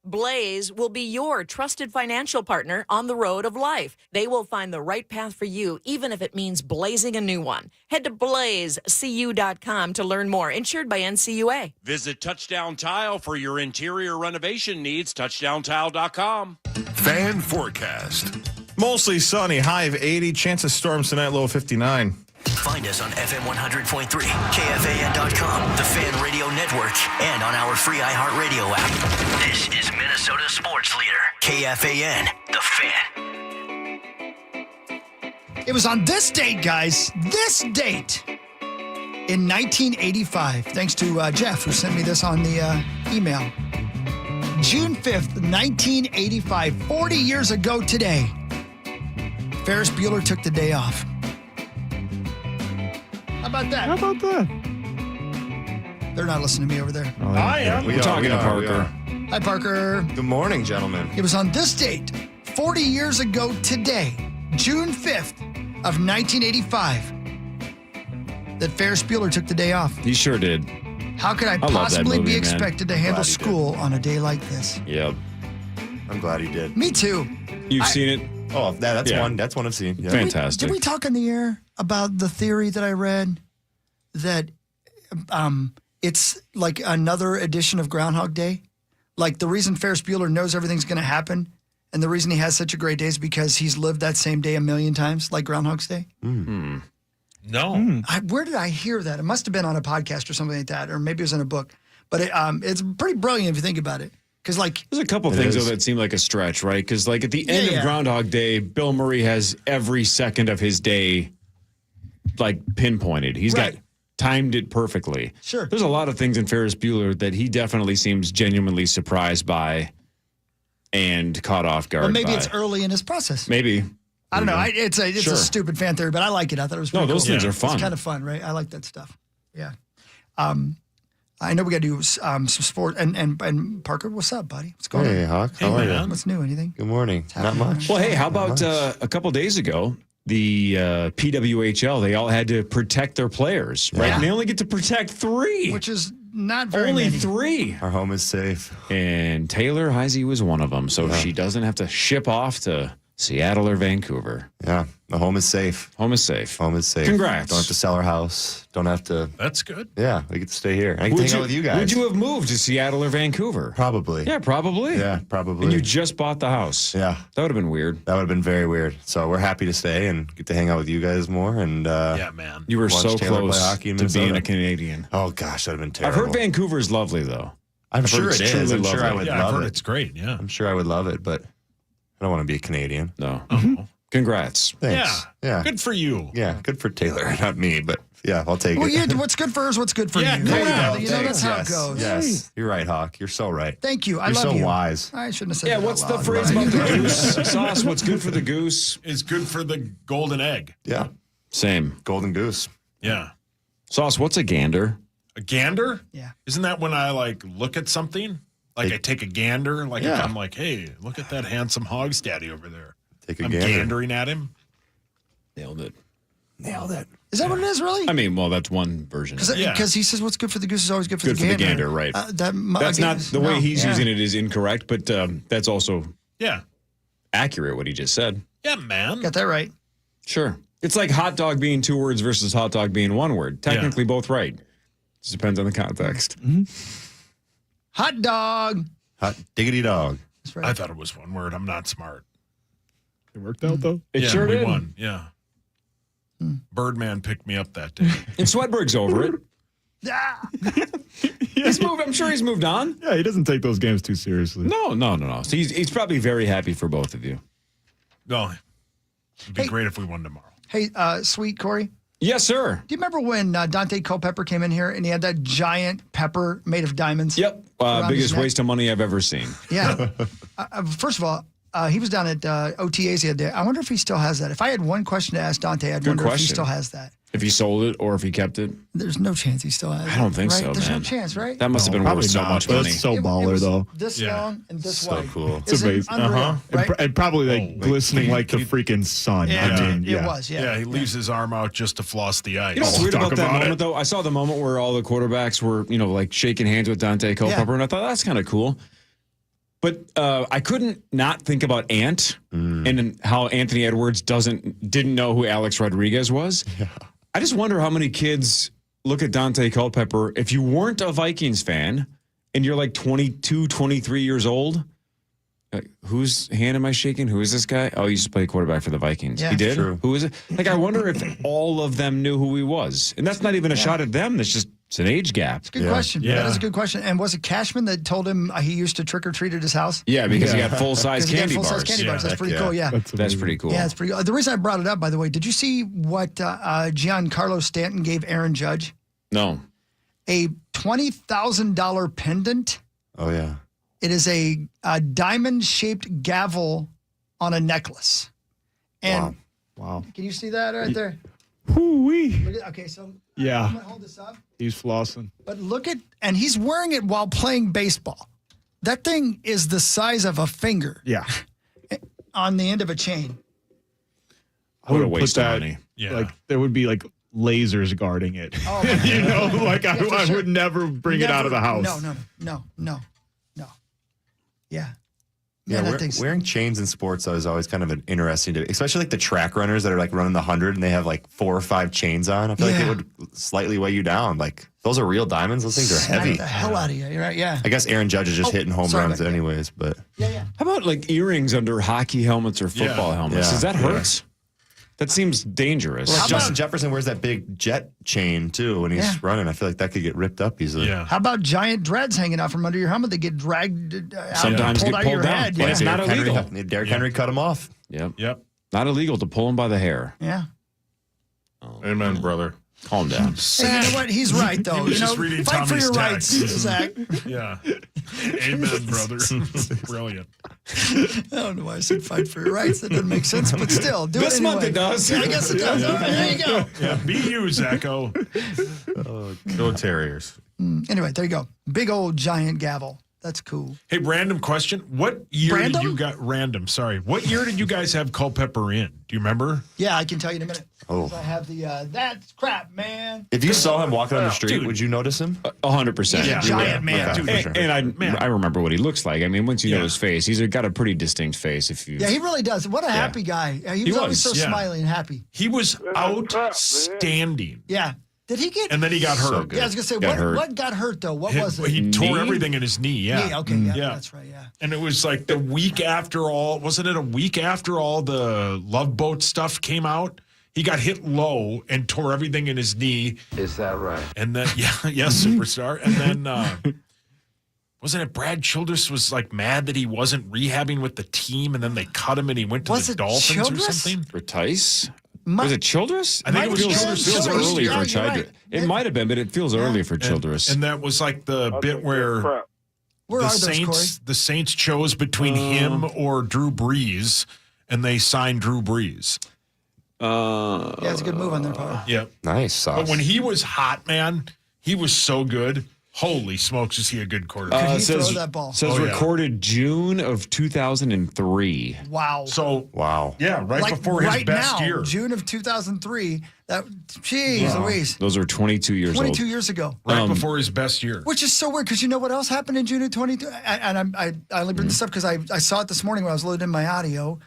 Blaze will be your trusted financial partner on the road of life. They will find the right path for you, even if it means blazing a new one. Head to blazecu.com to learn more. Insured by NCUA. Visit Touchdown Tile for your interior renovation needs. TouchdownTile.com. Fan forecast. Mostly sunny, high of 80. Chance of storms tonight, low of 59. Find us on FM 100.3, KFAN.com, the Fan Radio Network, and on our free iHeartRadio app. This is Minnesota Sports Leader, KFAN, the Fan. It was on this date, guys, this date in 1985, thanks to Jeff, who sent me this on the email. June 5th, 1985, 40 years ago today, Ferris Bueller took the day off. How about that? How about that? They're not listening to me over there. Oh, I am. We're talking to Parker. Hi, Parker. Good morning, gentlemen. It was on this date, 40 years ago today, June 5th of 1985, that Ferris Bueller took the day off. He sure did. How could I love that possibly movie, be man. expected to handle school on a day like this? Yep. I'm glad he did. Me too. You've seen it? Oh, that's Yeah. one. That's one I've seen. Yeah. Fantastic. Did we talk on the air about the theory that I read that it's like another edition of Groundhog Day? Like the reason Ferris Bueller knows everything's going to happen and the reason he has such a great day is because he's lived that same day a million times, like Groundhog's Day? No. Where did I hear that? It must have been on a podcast or something like that, or maybe it was in a book. But it's pretty brilliant if you think about it. Because, like, there's a couple things, though, that seem like a stretch, right? Because, like, at the end of Groundhog Day, Bill Murray has every second of his day, like, pinpointed. He's got timed it perfectly. Sure. There's a lot of things in Ferris Bueller that he definitely seems genuinely surprised by and caught off guard well, maybe by. it's early in his process. Maybe. I don't know. It's a stupid fan theory, but I like it. I thought it was pretty No, those cool. things are fun. It's kind of fun, right? I like that stuff. Yeah. I know we got to do some sport. And Parker, what's up, buddy? What's going on? Hey, Hawk. How are you? What's new? Anything? Good morning. Not much. Well, hey, how about a couple days ago, the PWHL, they all had to protect their players, right? Yeah. And they only get to protect 3. Which is not very only many. 3. Our home is safe. And Taylor Heisey was one of them, so she doesn't have to ship off to Seattle or Vancouver. Yeah, the home is safe. Home is safe. Home is safe. Congrats. Don't have to sell our house. Don't have to. That's good. Yeah, we get to stay here. I can hang out with you guys. Would you have moved to Seattle or Vancouver? Probably. Yeah, probably. Yeah, probably. And you just bought the house. Yeah. That would have been weird. That would have been very weird. So we're happy to stay and get to hang out with you guys more. And Yeah, man. You were watch so Taylor play close hockey in to being Minnesota. a Canadian. Oh gosh, that'd have been I've terrible. heard Vancouver's lovely, though. I'm sure it's it is. truly I'm sure I lovely. would Yeah, I've love heard it. it's great. Yeah. I'm sure I would love it, but I don't want to be a Canadian. No. Oh. Congrats. Thanks. Yeah. Good for you. Yeah, good for Taylor, not me, but yeah, I'll take Well, it. yeah, what's good for her is what's good for Yeah, you. there you Yeah, go. you know, that's how yes, it goes. Yes, you're right, Hawk. You're so right. Thank you. I You're love so you. wise. I shouldn't have said Yeah, that what's out the loud, phrase but- about the goose? Sauce, what's good for the goose? It's good for the golden egg. Yeah, Same. golden goose. Yeah. Sauce, what's a gander? A gander? Yeah. Isn't that when I like look at something? Like I take a gander? Like Yeah. I'm like, hey, look at that handsome hogs daddy over there. Take a I'm gander. gandering at him. Nailed it. Nailed it. Is that what it is, really? I mean, well, that's one version. Because Yeah. he says what's good for the goose is always good for Good the for the gander. gander, right. That's not the way he's using it is incorrect, but that's also Yeah. accurate what he just said. Yeah, man. Got that right. Sure. It's like hot dog being 2 words versus hot dog being 1 word. Technically both right. Just depends on the context. Hot dog. Hot diggity dog. That's right. I thought it was 1 word. I'm not smart. It worked out, though? It Yeah, sure we did. won. Yeah. Birdman picked me up that day. And Swedberg's over it. Ah! He's moved. I'm sure he's moved on. Yeah, he doesn't take those games too seriously. No. So he's probably very happy for both of you. No, it'd be Hey. great if we won tomorrow. Hey, sweet Corey, Yes, sir. do you remember when Dante Culpepper came in here and he had that giant pepper made of diamonds? Yep. Around his Biggest neck? waste of money I've ever seen. Yeah. First of all, he was down at OTAs the other day. I wonder if he still has that. If I had one question to ask Dante, I'd wonder if he question. still has that. If he sold it or if he kept it, There's no chance he still has it. I don't think right? so, There's man. no chance, right? that must have been Probably worth so not, much but money. it's so It baller, was though. This Yeah. long and this So wide. cool. It's Isn't amazing. unreal, right? And probably like glistening like the freaking sun. Yeah. I mean, It was, yeah. Yeah, he leaves his arm out just to floss the ice. You know what's weird talk about that about moment, it. though? I saw the moment where all the quarterbacks were, like shaking hands with Dante Culpepper, and I thought that's kind of cool. But I couldn't not think about Ant and how Anthony Edwards didn't know who Alex Rodriguez was. Yeah. I just wonder how many kids look at Dante Culpepper. If you weren't a Vikings fan and you're like 22, 23 years old, whose hand am I shaking? Who is this guy? Oh, he used to play quarterback for the Vikings. Yeah, he did? true. Who is it? Like, I wonder if all of them knew who he was. And that's not even a shot at them. That's just, it's an age gap. It's a good question. Yeah. That is a good question. And was it Cashman that told him he used to trick or treat at his house? Yeah, because he got full-size candy bars. Full-size candy bars. That's pretty cool, yeah. That's pretty cool. Yeah, it's pretty cool. The reason I brought it up, by the way, did you see what Giancarlo Stanton gave Aaron Judge? No. A $20,000 pendant. Oh, yeah. It is a diamond-shaped gavel on a necklace. And Wow. can you see that right there? Hoo-wee. Okay, so Yeah. I'm going to hold this up. He's flossing. But look at, and he's wearing it while playing baseball. That thing is the size of a finger Yeah. on the end of a chain. I What a would put waste of that, money. Yeah. like, there would be, like, lasers guarding it. Oh, my You know, God. like, Yeah, for I sure. would never bring it out of the house. No. Yeah. Yeah, Man, that thing's, wearing chains in sports is always kind of an interesting, especially like the track runners that are like running the 100 and they have like 4 or 5 chains on. I feel like it would slightly weigh you down. Like those are real diamonds. Those things are smack heavy. the hell out of you. You're right, yeah. I guess Aaron Judge is just hitting home sorry runs about that. anyways, but Yeah. How about like earrings under hockey helmets or football helmets? Yeah. Does that hurt? That seems dangerous. like How Justin about- Jefferson wears that big jet chain too when he's running. I feel like that could get ripped up easily. Yeah. How about giant dreads hanging out from under your helmet? They get dragged out, Sometimes pulled get out of pulled your down. head. But Yeah. it's not illegal. Derrick Henry cut him off. Yep. Not illegal to pull him by the hair. Yeah. Amen, brother. Calm down. Hey, you know what? He's right, though. was You know, just reading fight for Tommy's your rights, text. Zach. Yeah. Amen, brother. Brilliant. I don't know why I said fight for your rights. That doesn't make sense, but still, do This it anyway. month it does. Yeah, I guess it does. All right, there you go. Yeah, be you, Zacho. Go Terriers. Anyway, there you go. Big old giant gavel. That's cool. Hey, random question. What year Random? did you got random? Sorry. What year did you guys have Culpepper in? Do you remember? Yeah, I can tell you in a minute. Oh. I have the that's crap, man. If you saw him walking on the street, Dude. would you notice him? 100%. He's a giant man. Okay, Dude. for sure. And I remember what he looks like. I mean, once you know his face, he's got a pretty distinct face. If you, Yeah, he really does. What a happy guy. He was always so yeah. smiley and happy. He was outstanding. Yeah. Did he get? And then he got hurt. Yeah, I was gonna say Got hurt. what got hurt though? What was it? He tore Knee? everything in his knee. Yeah. Yeah, okay, yeah, that's right. Yeah. And it was like the week after all, wasn't it a week after all the Love Boat stuff came out? He got hit low and tore everything in his knee. Is that right? And then, yes, superstar. And then, wasn't it Brad Childress was like mad that he wasn't rehabbing with the team and then they cut him and he went to Was the it Dolphins Childress? or something? for Tice? Was it Childress? I think it was feels Childress. early Yeah, for you're Childress. right. It might have been, but it feels early for Childress. And that was like the bit where Where the are those, Corey? Saints chose between him or Drew Brees, and they signed Drew Brees. Yeah, it's a good move on their part. Yep. Nice sauce. But when he was hot, man, he was so good. Holy smokes, is he a good quarterback? Could he throw that ball? Says Oh, yeah. recorded June of 2003. Wow. So, wow. yeah, right like before his right best now, year. June of 2003. That, jeez Louise. Those are 22 years 22 old. years ago. Right before his best year. Which is so weird because you know what else happened in June of 22? And I only bring this up because I saw it this morning when I was loading in my audio.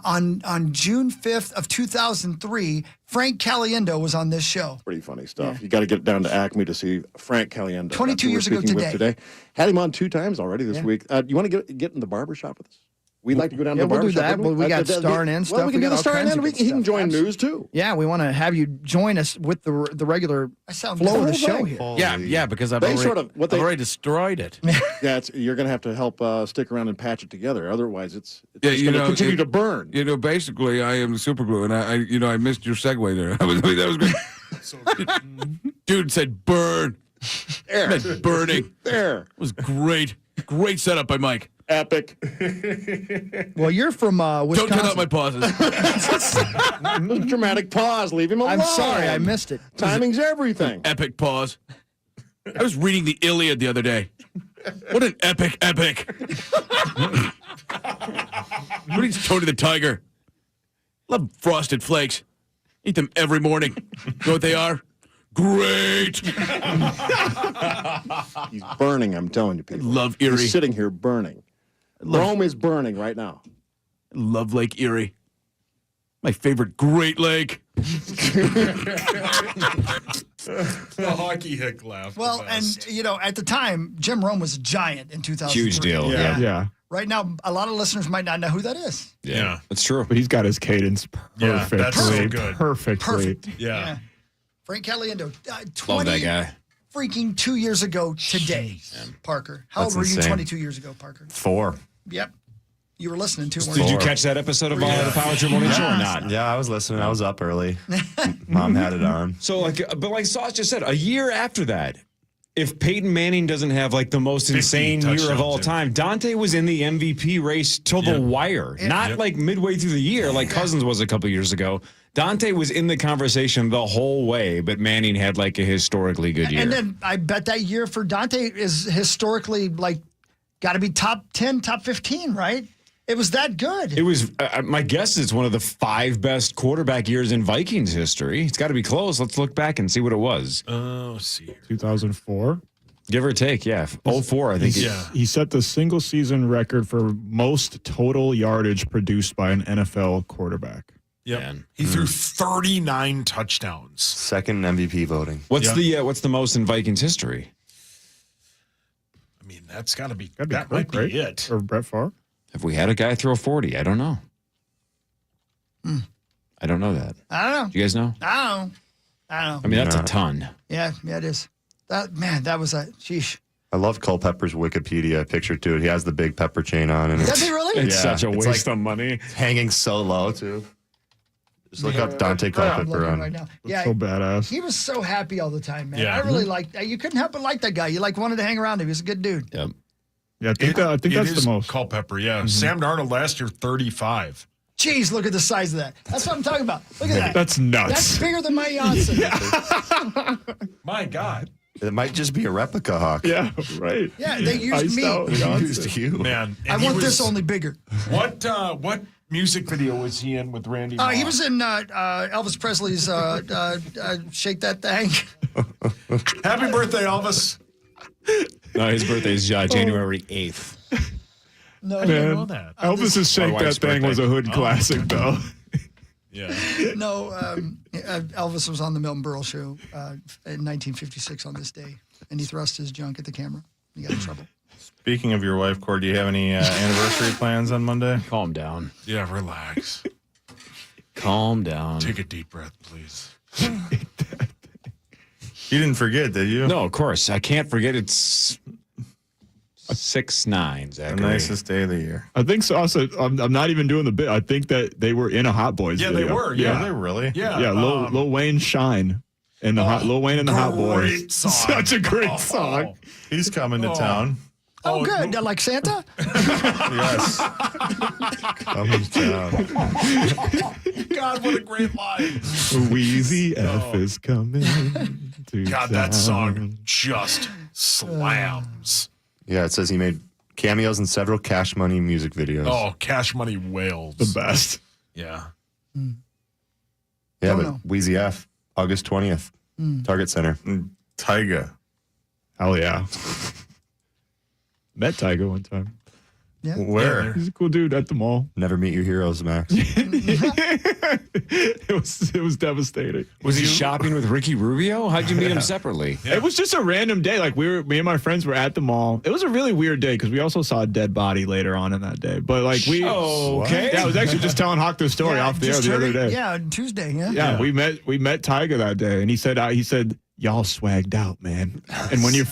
On June 5th of 2003, Frank Caliendo was on this show. Pretty funny stuff. You got to get down to Acme to see Frank Caliendo. 22 That's who we're years ago speaking with today. Had him on 2 times already this week. You want to get in the barbershop with us? We'd like to go down to the we'll do barbershop. that. wouldn't We got That'd Star be- and Well, stuff. we can We do got the all Star and kinds of then good he can stuff. join news too. Yeah, we want to have you join us with the regular I sound flow of the whole show thing. here. Yeah, because I've They already, sort of- what they- I've already destroyed it. Yeah, you're going to have to help stick around and patch it together. Otherwise, it's Yeah, just you going to know, continue to burn. You know, basically, I am the super glue, and I missed your segue there. That was great. Dude said burn. There. Meant burning. There. It was great. Great setup by Mike. Epic. Well, you're from Don't Wisconsin. cut out my pauses. Dramatic pause. Leave him alone. I'm sorry, I missed it. Timing's everything. Epic pause. I was reading the Iliad the other day. What an epic. What is Tony the Tiger? Love Frosted Flakes. Eat them every morning. Know what they are? Great. He's burning, I'm telling you, people. Love Erie. He's sitting here burning. Rome is burning right now. I love Lake Erie. My favorite Great Lake. The hockey hick laugh. Well, and at the time, Jim Rome was a giant in 2003. Huge deal. Yeah. Right now, a lot of listeners might not know who that is. Yeah. That's true. But he's got his cadence perfectly. that's so good. Perfectly. Perfect. Yeah. Frank Caliendo, Love 20 that guy. freaking 2 years ago today, Parker. How old That's were you insane. 22 years ago, Parker? 4. Yep. You were listening to it, weren't Did you you? catch that episode of the Power Trip Morning Show or not? Yeah, I was listening. I was up early. Mom had it on. So, like Sauce just said, a year after that, if Peyton Manning doesn't have the most insane year of all time, Dante was in the MVP race till the wire. Not midway through the year like Cousins was a couple years ago. Dante was in the conversation the whole way, but Manning had a historically good year. And then I bet that year for Dante is historically got to be top 10, top 15, right? It was that good. It was, my guess is it's one of the 5 best quarterback years in Vikings history. It's got to be close. Let's look back and see what it was. Let's see here. 2004. Give or take, yeah. 04, I think. He set the single season record for most total yardage produced by an NFL quarterback. Yep. Man. He threw 39 touchdowns. Second MVP voting. What's the most in Vikings history? I mean, that's got to be, That'd be that quick, might be right? it. Or Brett Favre. Have we had a guy throw 40? I don't know. I don't know that. I don't know. Do you guys know? I don't know. I mean, that's a ton. Yeah, it is. That was a sheesh. I love Culpepper's Wikipedia picture, too. He has the big pepper chain on. And Does he really? It's such a it's waste of money. hanging so low, too. Just look up Dante I'm Culpepper looking on. right now. That's Yeah, so badass. he was so happy all the time, man. Yeah. I really liked. You couldn't help but like that guy. You wanted to hang around him. He was a good dude. Yep. Yeah, I think that's is the most. Culpepper, yeah. Sam Darnold last year, 35. Jeez, look at the size of that. That's what I'm talking about. Look at that. That's nuts. That's bigger than my Janssen. My God. It might just be a replica hawk. Yeah, right. Yeah, they used Iced me. out They Johnson. used you. Man. I and he want this was- only bigger. What music video was he in with Randy Moss? He was in Elvis Presley's "Shake That Thing." Happy birthday, Elvis. No, his birthday is January 8th. No, I didn't Man, know that. Elvis's "Shake My That wife's Thing" was a birthday. hood classic, though. Yeah. no. Elvis was on the Milton Berle show in 1956 on this day, and he thrust his junk at the camera. He got in trouble. Speaking of your wife, Cord, do you have any anniversary plans on Monday? Calm down. Yeah, relax. Calm down. Take a deep breath, please. You didn't forget, did you? No, of course. I can't forget it's 6'9", The Zachary. nicest day of the year. I think so. Also, I'm not even doing the bit. I think that they were in a Hot Boys Yeah, video. they were. Are Yeah. they really? Yeah. Yeah, Lil Wayne Shine and the Lil Wayne and the Hot Boys. Great song. Such a great Oh. song. He's coming to town. Oh, good. Like Santa? Yes. Coming down. God, what a great line. Wheezy F is coming to God, that town. song just slams. Yeah, it says he made cameos in several Cash Money music videos. Oh, Cash Money Whales. The best. Yeah. yeah, don't but know. Wheezy F, August 20th, Target Center. Tyga. Hell yeah. Met Tiger one time. Yeah. Where? He's a cool dude at the mall. Never meet your heroes, Max. It was devastating. Was he shopping with Ricky Rubio? How'd you meet him separately? It was just a random day. Like me and my friends were at the mall. It was a really weird day because we also saw a dead body later on in that day. But like Okay. yeah, I was actually just telling Hawk the story off the air just the heard other it. day. Yeah, Tuesday. Yeah. Yeah, we met Tiger that day, and he said y'all swagged out, man. And when you're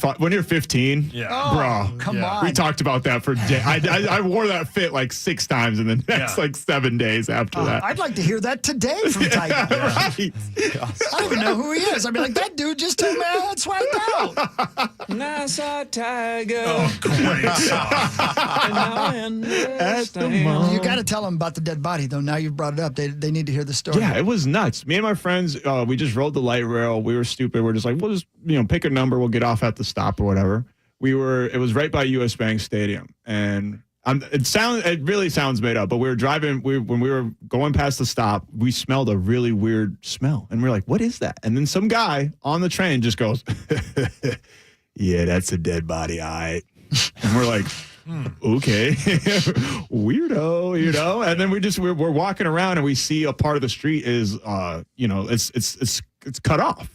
15, Yeah. Oh, bro, come on. we talked about that for days. I wore that fit like 6 times in the next like 7 days after that. I'd like to hear that today from Tiger. Right. I don't even know who he is. I'd be like, that dude just told me I had swagged out. I saw Tiger. Oh, great song. And now I understand. You got to tell them about the dead body, though. Now you've brought it up. They need to hear the story. Yeah, it was nuts. Me and my friends, we just rode the light rail. We were stupid. We're just like, we'll just pick a number. We'll get off at the stop or whatever. It was right by US Bank Stadium, and it really sounds made up. But we were driving. When we were going past the stop, we smelled a really weird smell, and we're like, "What is that?" And then some guy on the train just goes, "Yeah, that's a dead body, all right." And we're like, Okay, weirdo, you know. And then we're walking around and we see a part of the street is, it's cut off,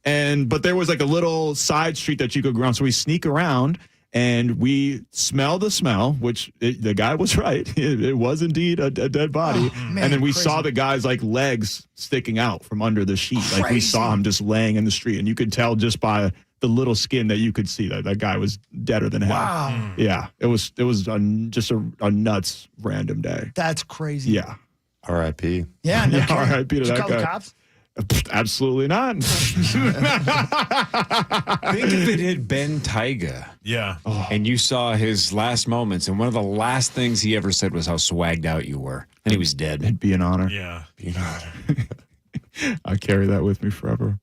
but there was like a little side street that you could go around. So we sneak around and we smell the smell, which the guy was right. It was indeed a dead body. Oh, man, and then we crazy. saw the guy's like legs sticking out from under the sheet. Crazy. Like we saw him just laying in the street, and you could tell just by the little skin that you could see that guy was deader than hell. Wow. Yeah, it was just a nuts random day. That's crazy. Yeah. R.I.P. Yeah, no kidding. R.I.P. to Did you that call guy. the cops? Absolutely not. Think if it had been Tyga. Yeah. And you saw his last moments, and one of the last things he ever said was how swagged out you were. And he was dead. It'd be an honor. Yeah. Be an honor. I carry that with me forever.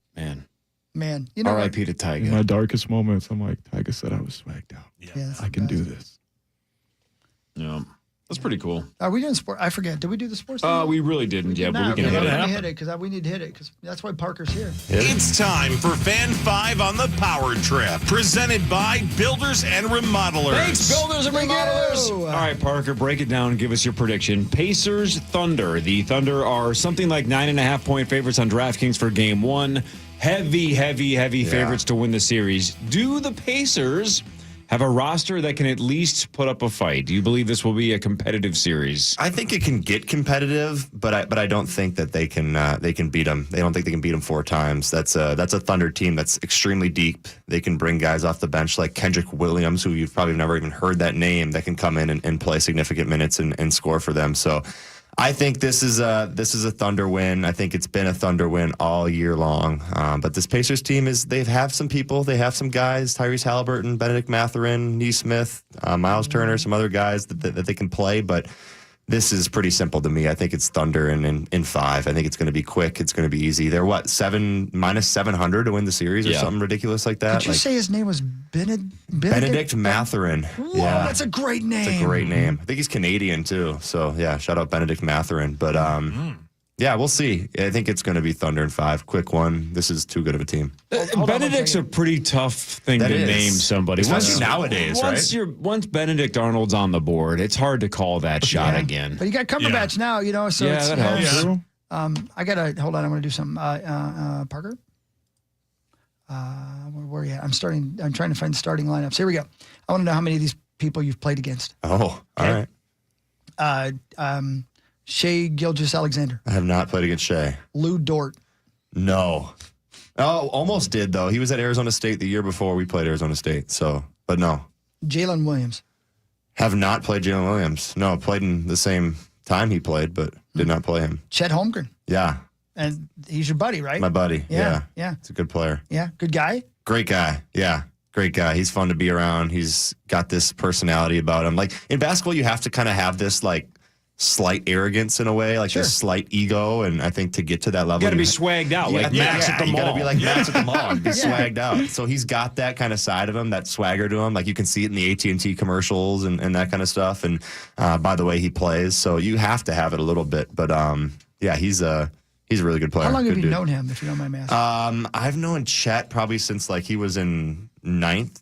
Man, you know what? R.I.P. to In my Tyga. darkest moments, I'm like, Tyga said I was swagged out. Yeah, that's I can do this. Yeah. That's pretty cool. Are we doing sport? I forget. Did we do the sports? We really didn't yet, but Nah, we can hit let it. me hit it because we need to hit it because that's why Parker's here. It's time for Fan 5 on the Power Trip, presented by Builders and Remodelers. Thanks, builders and remodelers. All right, Parker, break it down and give us your prediction. Pacers, Thunder. The Thunder are something like 9.5-point favorites on DraftKings for game one. Heavy favorites to win the series. Do the Pacers have a roster that can at least put up a fight? Do you believe this will be a competitive series? I think it can get competitive, but I don't think that they can beat them. They don't think they can beat them 4 times. That's a Thunder team that's extremely deep. They can bring guys off the bench like Kendrick Williams, who you've probably never even heard that name, that can come in and play significant minutes and score for them. So I think this is a Thunder win. I think it's been a Thunder win all year long. But this Pacers team they have some people. They have some guys: Tyrese Halliburton, Benedict Mathurin, Nesmith, Miles Turner, some other guys that they can play. But this is pretty simple to me. I think it's Thunder in 5. I think it's going to be quick. It's going to be easy. They're minus 700 to win the series or something ridiculous like that. Did you say his name was Benedict Mathurin? Whoa, yeah, that's a great name. It's a great name. I think he's Canadian too. So yeah, shout out Benedict Mathurin. But yeah, we'll see. I think it's going to be Thunder in 5. Quick one. This is too good of a team. Benedict's a pretty tough thing to name somebody. Especially nowadays, right? Once Benedict Arnold's on the board, it's hard to call that shot again. But you got Cumberbatch now, you know. So Yeah, it's, that helps. Yeah. I gotta hold on. I'm gonna do something. Parker, where are you at? I'm trying to find the starting lineups. Here we go. I want to know how many of these people you've played against. Oh, all right. Shea Gilgeous-Alexander, I have not played against Shea. Lou Dort, No. Oh, almost did though. He was at Arizona State the year before we played Arizona State. So, but no. Jalen Williams, Have not played Jalen Williams. No, played in the same time he played, but did not play him. Chet Holmgren, Yeah, and he's your buddy, right? my buddy. Yeah. It's a good player. Yeah, good guy. Great guy. Yeah. Great guy. He's fun to be around. He's got this personality about him. Like in basketball, you have to kind of have this like slight arrogance in a way, like this slight ego. And I think to get to that level, You got to be swagged out, like Max at the you mall. got to be like Max at the mall and be swagged out. So he's got that kind of side of him, that swagger to him. Like you can see it in the AT&T commercials and that kind of stuff. And by the way he plays, so you have to have it a little bit. But yeah, he's a really good player. How long have Good you dude. known him, if you don't mind me asking? I've known Chet probably since like he was in ninth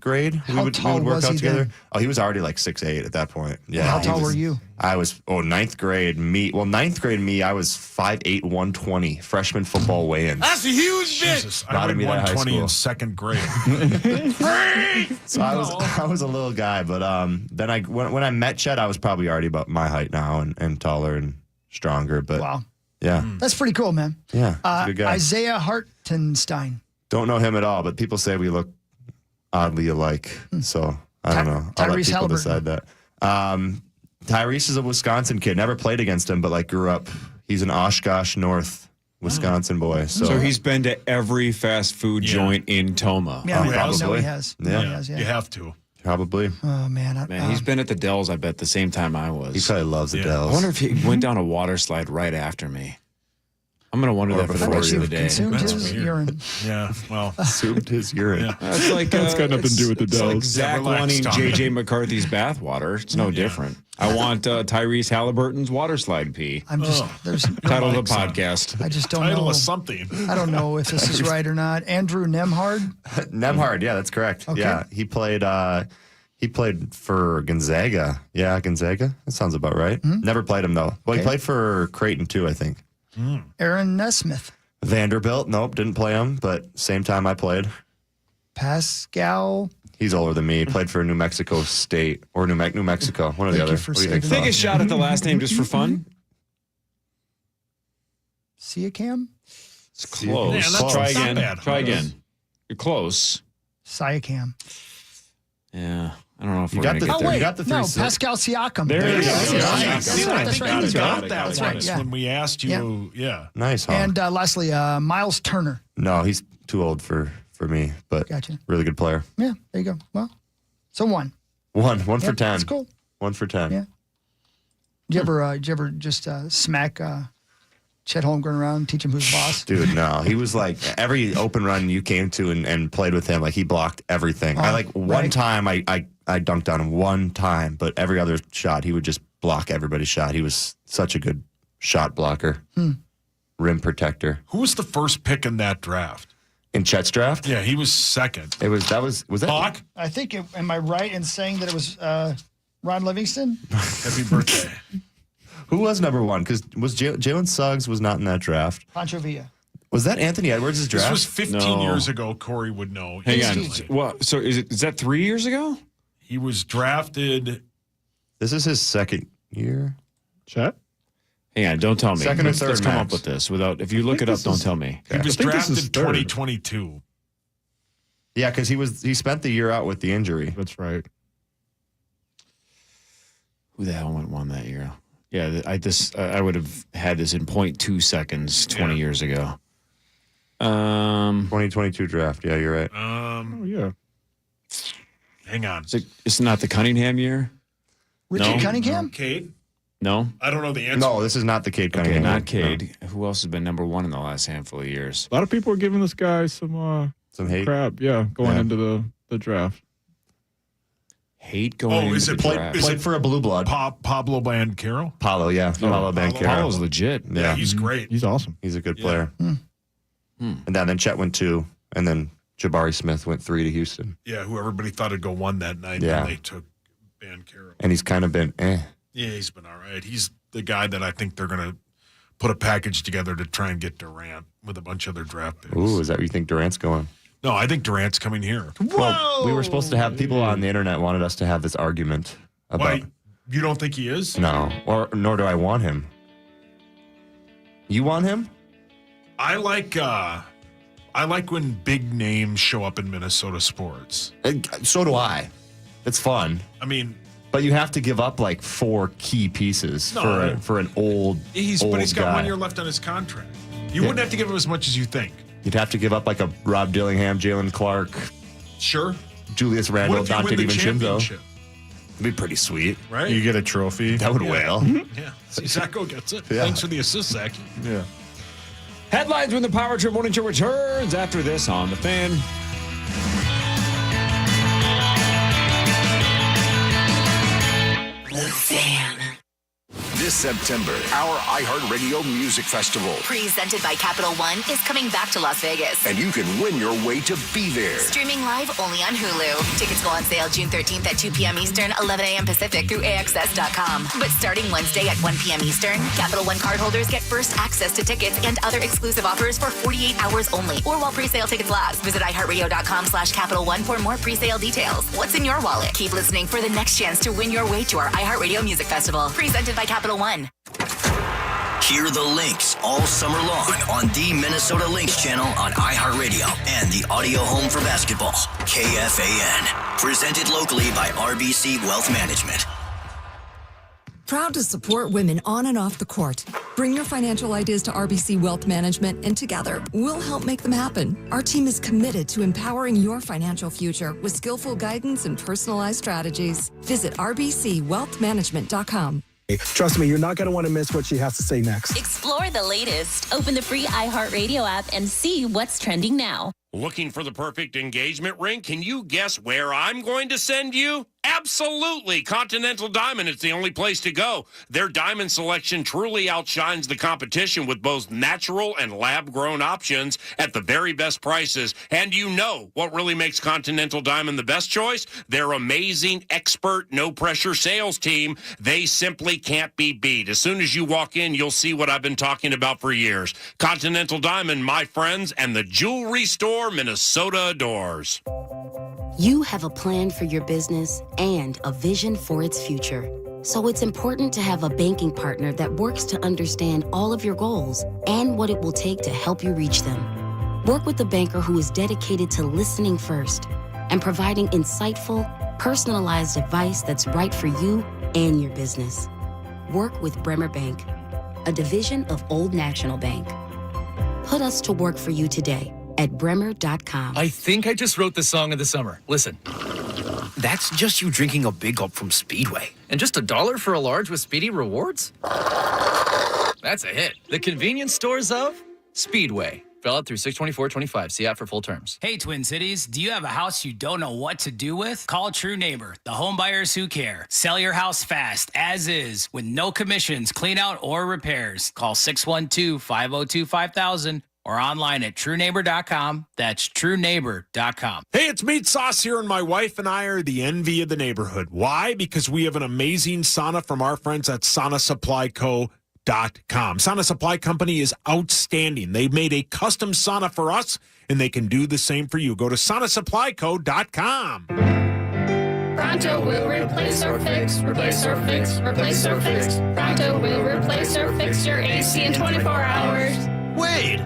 grade. How we tall would work was out he together. then? Oh, he was already like 6'8" at that point. Yeah. How he tall was- were you? I was ninth grade me. Well, ninth grade me, I was 5'8", 120, freshman football weigh-in. That's a huge bit. Jesus, I Not weighed me that high 120 in school. 2nd grade. So I was a little guy, but then when I met Chet, I was probably already about my height now and taller and stronger. But Wow. yeah, That's pretty cool, man. yeah, he's a good guy. Isaiah Hartenstein. Don't know him at all, but people say we look oddly alike. So I don't know. I'll let Tyrese people Halliburton. decide that. Tyrese is a Wisconsin kid. Never played against him, but like grew up. He's an Oshkosh North Wisconsin boy. So he's been to every fast food joint in Toma. Yeah, Oh, I know probably. he has. Yeah. He has, You have to. Probably. Oh, man. Man, he's been at the Dells, I bet, the same time I was. He probably loves the Yeah. Dells. I wonder if he went down a water slide right after me. I'm going to wonder that for the I bet rest of you the day. consumed That's his weird. urine. Yeah, well, Consumed his urine. Yeah. That's like That's got nothing to do with the it's like Dells. Zach Relax, wanting Tommy. J.J. McCarthy's bathwater. It's no different. I want Tyrese Halliburton's water slide pee. I'm just, there's, Title of the Mike's on. podcast. I just don't title know. of something. I don't know if this is right or not. Andrew Nemhard. Nemhard, yeah, that's correct. Okay. Yeah, he played He played for Gonzaga. Yeah, Gonzaga. That sounds about right. Never played him, though. Well, he played for Creighton, too, I think. Aaron Nesmith. Vanderbilt. Nope, didn't play him, but same time I played. Pascal. He's older than me. He played for New Mexico State or New Mexico. One or the other. for What do you think? Take a shot at the last name just for fun. Siakam? It's close. Yeah, that's Try not again. bad. Try again. You're close. Siakam. Yeah. I don't know if You we're got going to the- get Oh, there. wait. got the no, 3-6. Pascal Siakam. There you go. That's Yeah. right. See, I That's think right. you got it. that That's one right. Yeah. when we asked you. Yeah. Nice, huh? And lastly, Miles Turner. No, he's too old for me, but Gotcha. really good player. Yeah, there you go. Well, so one. One for Yeah, 10. That's cool. 1 for 10. Yeah. Did you ever just smack Chet Holmgren around, teach him who's boss? Dude, no. He was like, every open run you came to and played with him, like he blocked everything. One time I dunked on him one time, but every other shot he would just block everybody's shot. He was such a good shot blocker, rim protector. Who was the first pick in that draft? In Chet's draft? Yeah, he was second. Was that Hawk? I think, am I right in saying that it was Ron Livingston? Happy birthday. Who was number one? Because Jalen Suggs was not in that draft. Pancho Villa. Was that Anthony Edwards' draft? This was 15 years ago. Corey would know. Hang on. instantly. Well, so is that 3 years ago? He was drafted. This is his second year. Chet? Hang on. Don't tell me. Second or Let's third, come up Max? with this without. If you look it up, don't tell me. He was I think this is drafted third. 2022. Yeah, because he spent the year out with the injury. That's right. Who the hell won that year? Yeah, I would have had this in 0.2 seconds 20 years ago. 2022 draft. Yeah, you're right. Oh, yeah. Hang on. It's not the Cunningham year? Richard No. Cunningham? Cade? No? I don't know the answer. No, this is not the Cade Okay, Cunningham. not Cade. Who else has been number one in the last handful of years? A lot of people are giving this guy some hate. crap. Yeah, going into the draft. Hate going into is the it draft. Played for a blue blood. Pablo Bancaro? Paulo, yeah. Paulo Banchero. Paulo's legit. Yeah, he's great. He's awesome. He's a good player. And then Chet went 2, and then Jabari Smith went 3 to Houston. Yeah, who everybody thought would go 1 that night. Yeah. And they took Bancaro. And he's kind of been Yeah, he's been all right. He's the guy that I think they're going to put a package together to try and get Durant with a bunch of their draft picks. Ooh, is that where you think Durant's going? No, I think Durant's coming here. Well, we were supposed to have people on the internet wanted us to have this argument about. Why? You don't think he is? No, nor do I want him. You want him? I like when big names show up in Minnesota sports. So do I. It's fun. I mean, but you have to give up like 4 key pieces No. for an old. he's old got guy. 1 year left on his contract. You wouldn't have to give him as much as you think. You'd have to give up like a Rob Dillingham, Jalen Clark, Sure. Julius Randle, What if you Dante win the DiVincenzo. championship? It'd be pretty sweet. Right? You get a trophy. That would whale. Yeah. See, Zacho gets it. Yeah. Thanks for the assist, Zach. Yeah. Headlines when the Power Trip Morning Show returns after this on The Fan. The Fan. This September, our iHeartRadio Music Festival. Presented by Capital One is coming back to Las Vegas. And you can win your way to be there. Streaming live only on Hulu. Tickets go on sale June 13th at 2 p.m. Eastern, 11 a.m. Pacific through AXS.com. But starting Wednesday at 1 p.m. Eastern, Capital One cardholders get first access to tickets and other exclusive offers for 48 hours only or while pre-sale tickets last. Visit iHeartRadio.com/Capital One for more pre-sale details. What's in your wallet? Keep listening for the next chance to win your way to our iHeartRadio Music Festival. Presented by Capital One. Hear the Lynx all summer long on the Minnesota Lynx channel on iHeartRadio and the audio home for basketball, KFAN. Presented locally by RBC Wealth Management. Proud to support women on and off the court. Bring your financial ideas to RBC Wealth Management, and together, we'll help make them happen. Our team is committed to empowering your financial future with skillful guidance and personalized strategies. Visit rbcwealthmanagement.com. Trust me, you're not going to want to miss what she has to say next. Explore the latest. Open the free iHeartRadio app and see what's trending now. Looking for the perfect engagement ring? Can you guess where I'm going to send you? Absolutely. Continental Diamond is the only place to go. Their diamond selection truly outshines the competition with both natural and lab-grown options at the very best prices. And you know what really makes Continental Diamond the best choice? Their amazing, expert, no-pressure sales team. They simply can't be beat. As soon as you walk in, you'll see what I've been talking about for years. Continental Diamond, my friends, and the jewelry store Minnesota adores. You have a plan for your business and a vision for its future. So it's important to have a banking partner that works to understand all of your goals and what it will take to help you reach them. Work with a banker who is dedicated to listening first and providing insightful, personalized advice that's right for you and your business. Work with Bremer Bank, a division of Old National Bank. Put us to work for you today at bremer.com. I think I just wrote the song of the summer. Listen. That's just you drinking a big gulp from Speedway. And just $1 for a large with Speedy Rewards? That's a hit. The convenience stores of Speedway. Fill out through 6/24/25. See app for full terms. Hey, Twin Cities, do you have a house you don't know what to do with? Call True Neighbor, the home buyers who care. Sell your house fast, as is, with no commissions, clean out, or repairs. Call 612-502-5000 or online at TrueNeighbor.com. That's TrueNeighbor.com. Hey, it's Meat Sauce here, and my wife and I are the envy of the neighborhood. Why? Because we have an amazing sauna from our friends at SaunaSupplyCo.com. Sauna Supply Company is outstanding. They made a custom sauna for us, and they can do the same for you. Go to SaunaSupplyCo.com. Pronto will replace or fix, replace or fix, replace or fix. Pronto will replace or fix your AC in 24 hours. Wade,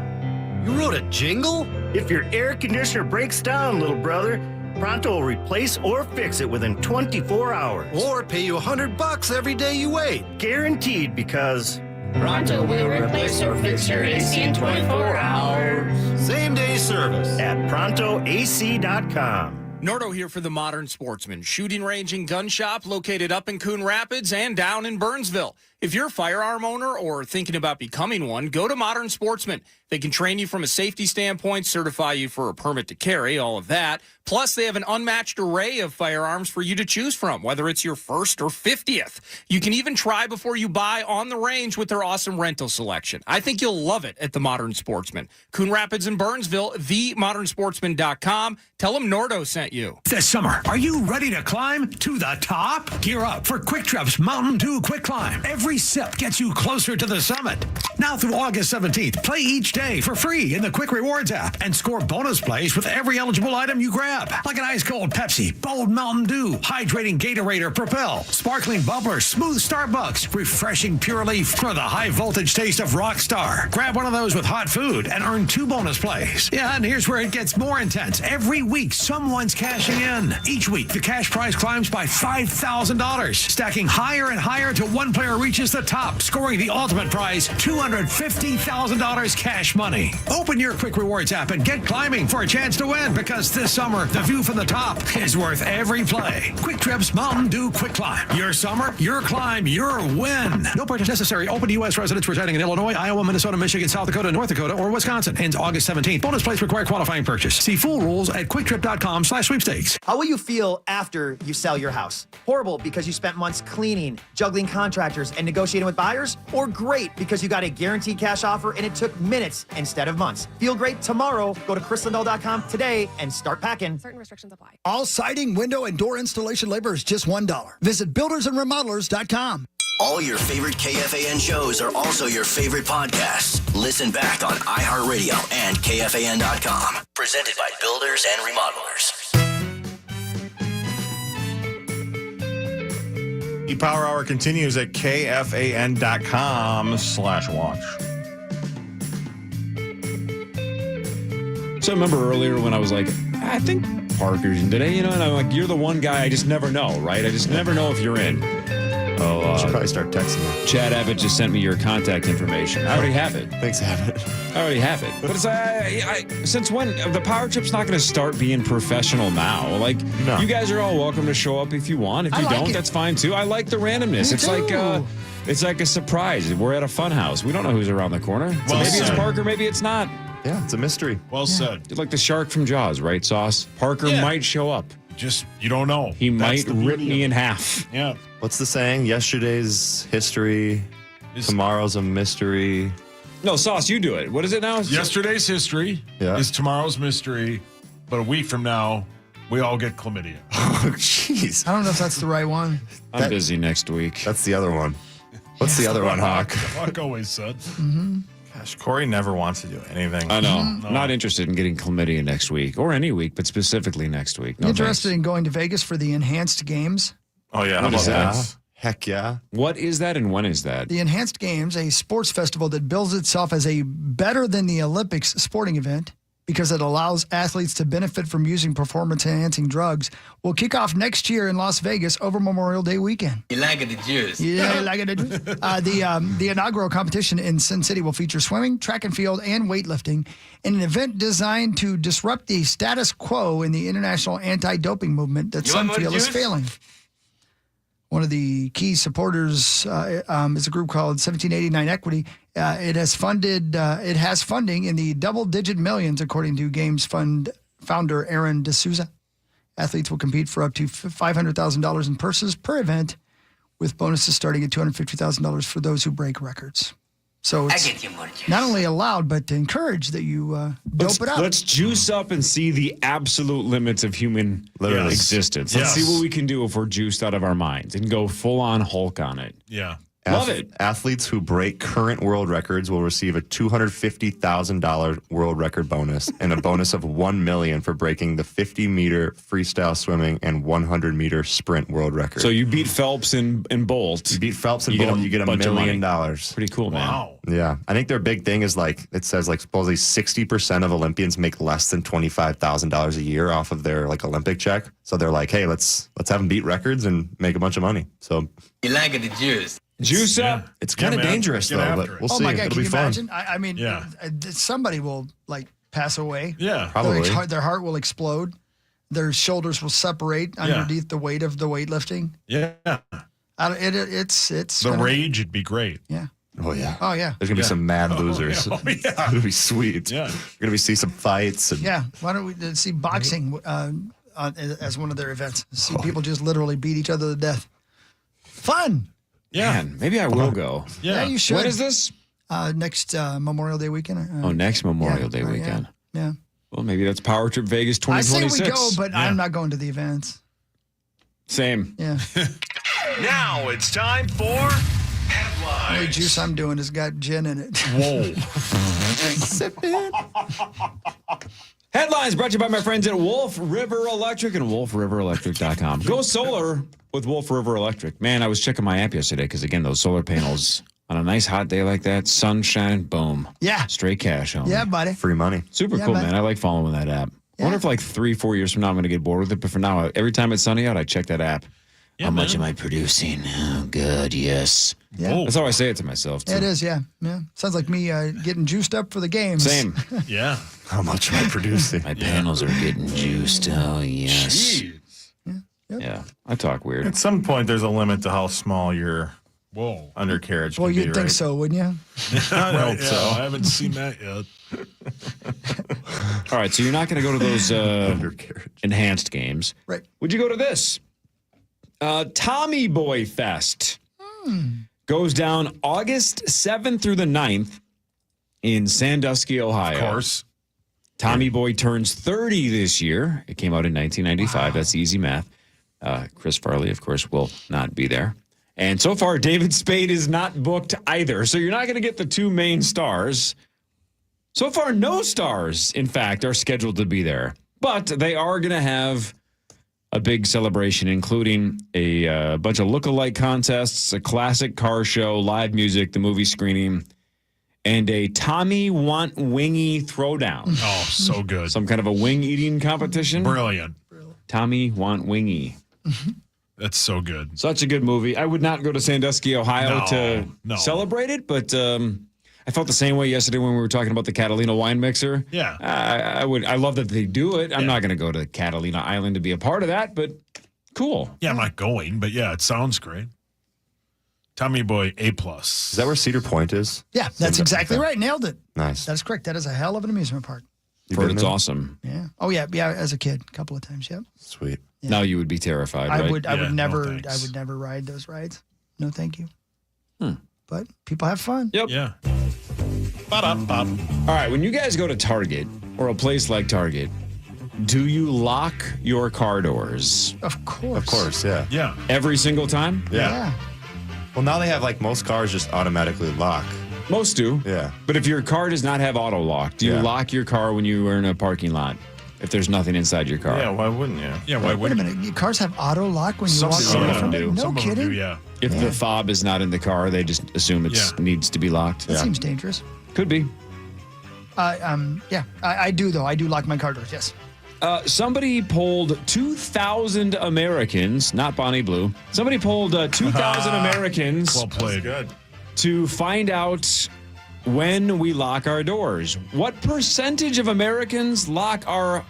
you wrote a jingle? If your air conditioner breaks down, little brother, Pronto will replace or fix it within 24 hours. Or pay you $100 every day you wait. Guaranteed, because Pronto will replace or fix your AC in 24 hours. Same day service at ProntoAC.com. Nordo here for the Modern Sportsman, shooting range and gun shop located up in Coon Rapids and down in Burnsville. If you're a firearm owner or thinking about becoming one, go to Modern Sportsman. They can train you from a safety standpoint, certify you for a permit to carry, all of that. Plus, they have an unmatched array of firearms for you to choose from, whether it's your first or 50th. You can even try before you buy on the range with their awesome rental selection. I think you'll love it at the Modern Sportsman. Coon Rapids and Burnsville, themodernsportsman.com. Tell them Nordo sent you. This summer, are you ready to climb to the top? Gear up for Quick Trip's Mountain Dew Quick Climb. Every sip gets you closer to the summit. Now through August 17th, play each day for free in the Quick Rewards app and score bonus plays with every eligible item you grab. Like an ice cold Pepsi, bold Mountain Dew, hydrating Gatorade or Propel, sparkling bubbler, smooth Starbucks, refreshing Pure Leaf, for the high voltage taste of Rockstar. Grab one of those with hot food and earn 2 bonus plays. Yeah, and here's where it gets more intense. Every week, someone's cashing in. Each week, the cash prize climbs by $5,000, stacking higher and higher till one player reaches the top, scoring the ultimate prize, $250,000 cash money. Open your Quick Rewards app and get climbing for a chance to win, because this summer, the view from the top is worth every play. Quick Trip's Mountain Dew Quick Climb. Your summer, your climb, your win. No purchase necessary. Open to U.S. residents residing in Illinois, Iowa, Minnesota, Michigan, South Dakota, North Dakota, or Wisconsin. Ends August 17th. Bonus plays require qualifying purchase. See full rules at quicktrip.com/sweepstakes. How will you feel after you sell your house? Horrible because you spent months cleaning, juggling contractors, and negotiating with buyers? Or great because you got a guaranteed cash offer and it took minutes instead of months? Feel great tomorrow. Go to chrislindahl.com today and start packing. Certain restrictions apply. All siding, window, and door installation labor is just $1. Visit buildersandremodelers.com. All your favorite KFAN shows are also your favorite podcasts. Listen back on iHeartRadio and KFAN.com. Presented by Builders and Remodelers. The Power Hour continues at KFAN.com/watch. So I remember earlier when I was like, I think Parker's in today, and I'm like, you're the one guy I just never know, right? I just never know if you're in. Oh, should probably start texting me. Chad Abbott just sent me your contact information. I already have it. Thanks, Abbott. I already have it. But it's since when? The Power Trip's not going to start being professional now. Like, No. You guys are all welcome to show up if you want. If you don't, that's fine too. I like the randomness. Me It's too. it's like a surprise. We're at a fun house. We don't know who's around the corner. So maybe it's Parker, maybe it's not. Yeah, it's a mystery. Well said. Like the shark from Jaws, right, Sauce? Parker might show up. You don't know. He might rip me in half. Yeah. What's the saying? Yesterday's history, tomorrow's a mystery. No, Sauce, you do it. What is it now? Yesterday's history is tomorrow's mystery, but a week from now, we all get chlamydia. Oh, jeez. I don't know if that's the right one. I'm busy next week. That's the other one. What's the other one, Hawk? Hawk always said. Mm-hmm. Gosh, Corey never wants to do anything. I know. Not interested in getting chlamydia next week or any week, but specifically next week. No Interested in going to Vegas for the Enhanced Games? Oh, yeah. What is that? Heck yeah. What is that and when is that? The Enhanced Games, a sports festival that bills itself as a better than the Olympics sporting event because it allows athletes to benefit from using performance-enhancing drugs, will kick off next year in Las Vegas over Memorial Day weekend. You like it, the juice. Yeah, like it. The inaugural competition in Sin City will feature swimming, track and field, and weightlifting in an event designed to disrupt the status quo in the international anti-doping movement that some feel is failing. One of the key supporters is a group called 1789 Equity. It has funding in the double-digit millions, according to Games Fund founder Aaron D'Souza. Athletes will compete for up to $500,000 in purses per event, with bonuses starting at $250,000 for those who break records. So it's not only allowed, but encouraged that you dope it up. Let's juice up and see the absolute limits of human existence. Let's see what we can do if we're juiced out of our minds and go full-on Hulk on it. Yeah. Love it. Athletes who break current world records will receive a $250,000 world record bonus and a bonus of $1 million for breaking the 50-meter freestyle swimming and 100-meter sprint world record. So you beat Phelps and Bolt. You beat Phelps and Bolt, you get $1 million. Pretty cool, man. Wow. Yeah. I think their big thing is it says supposedly 60% of Olympians make less than $25,000 a year off of their Olympic check. So they're like, hey, let's have them beat records and make a bunch of money. So You like it, the juice. Juice up. It's kind of dangerous, though, but we'll see. Oh, my God. It'll Can be you fun. imagine? I mean, somebody will, pass away. Yeah. Probably. Their heart will explode. Their shoulders will separate underneath the weight of the weightlifting. Yeah. It's the rage would be great. Yeah. Oh, yeah. Oh, yeah. There's going to be some mad losers. Oh, yeah. It's going to be sweet. Yeah. You're going to see some fights. And Yeah. Why don't we see boxing as one of their events? See people just literally beat each other to death. Fun. Yeah. Man, maybe I will go. Yeah, you should. When is this? Next Memorial Day weekend. Next Memorial Day weekend. Yeah. Well, maybe that's Power Trip Vegas I 2026. say we go, but I'm not going to the events. Same. Yeah. Now it's time for The headlines. only juice I'm doing has got gin in it. Whoa. Sip it. Headlines brought to you by my friends at Wolf River Electric and wolfriverelectric.com. Go solar with Wolf River Electric. Man, I was checking my app yesterday because, again, those solar panels on a nice hot day like that, sunshine, boom. Yeah. Straight cash on Yeah, buddy. free money. Super Yeah, cool, man. man. I like following that app. I wonder if 3-4 years from now I'm going to get bored with it. But for now, every time it's sunny out, I check that app. Yeah, How much man. am I producing? Oh, good, yes. Yeah. That's how I say it to myself, too. It is, yeah. Sounds like me getting juiced up for the games. Same. Yeah. How much am I producing? My panels are getting juiced. Oh, yes. Jeez. Yeah, I talk weird. At some point, there's a limit to how small your Whoa. undercarriage Well, can be, you'd think right? so, wouldn't you? I hope so. I haven't seen that yet. All right, so you're not going to go to those enhanced games. Right. Would you go to this? Tommy Boy Fest goes down August 7th through the 9th in Sandusky, Ohio. Of course. Tommy Boy turns 30 this year. It came out in 1995. That's easy math. Chris Farley, of course, will not be there. And so far, David Spade is not booked either. So you're not going to get the two main stars. So far, no stars, in fact, are scheduled to be there. But they are going to have a big celebration, including a bunch of look-alike contests, a classic car show, live music, the movie screening, and a Tommy Want Wingy throwdown. Oh, so good. Some kind of a wing-eating competition. Brilliant. Tommy Want Wingy. That's so good. Such a good movie. I would not go to Sandusky, Ohio to celebrate it, but I felt the same way yesterday when we were talking about the Catalina wine mixer. Yeah. I love that they do it. I'm not going to go to Catalina Island to be a part of that, but cool. Yeah, I'm not going, but yeah, it sounds great. Tommy Boy A+. Is that where Cedar Point is? Yeah, that's exactly right. Nailed it. Nice. That's correct. That is a hell of an amusement park. You've Heard been it's there? awesome. Yeah. Oh yeah, yeah. As a kid, a couple of times. Yep. Sweet. Yeah. Now you would be terrified, I right? would. I Yeah, would no never. thanks. I would never ride those rides. No, thank you. Hmm. But people have fun. Yep. Yeah. Ba-da-bop. All right, when you guys go to Target or a place like Target, do you lock your car doors Of course. Of course, yeah. Yeah. every single time? Yeah. Well, now they have like most cars just automatically lock. Most do. Yeah. But if your car does not have auto lock, do you Yeah. lock your car when you are in a parking lot if there's nothing inside your car? Yeah, why wouldn't you? Yeah, why Wait a wouldn't minute. Your cars have auto lock when you Some walk of away them from do. it? No Some of them kidding. do, yeah. If the fob is not in the car, they just assume it needs to be locked. That seems dangerous. Could be. Yeah, I do though. I do lock my car doors. Yes. Somebody polled 2,000 Americans, not Bonnie Blue. Somebody polled 2,000 Americans Well played. Good. to find out when we lock our doors. What percentage of Americans lock our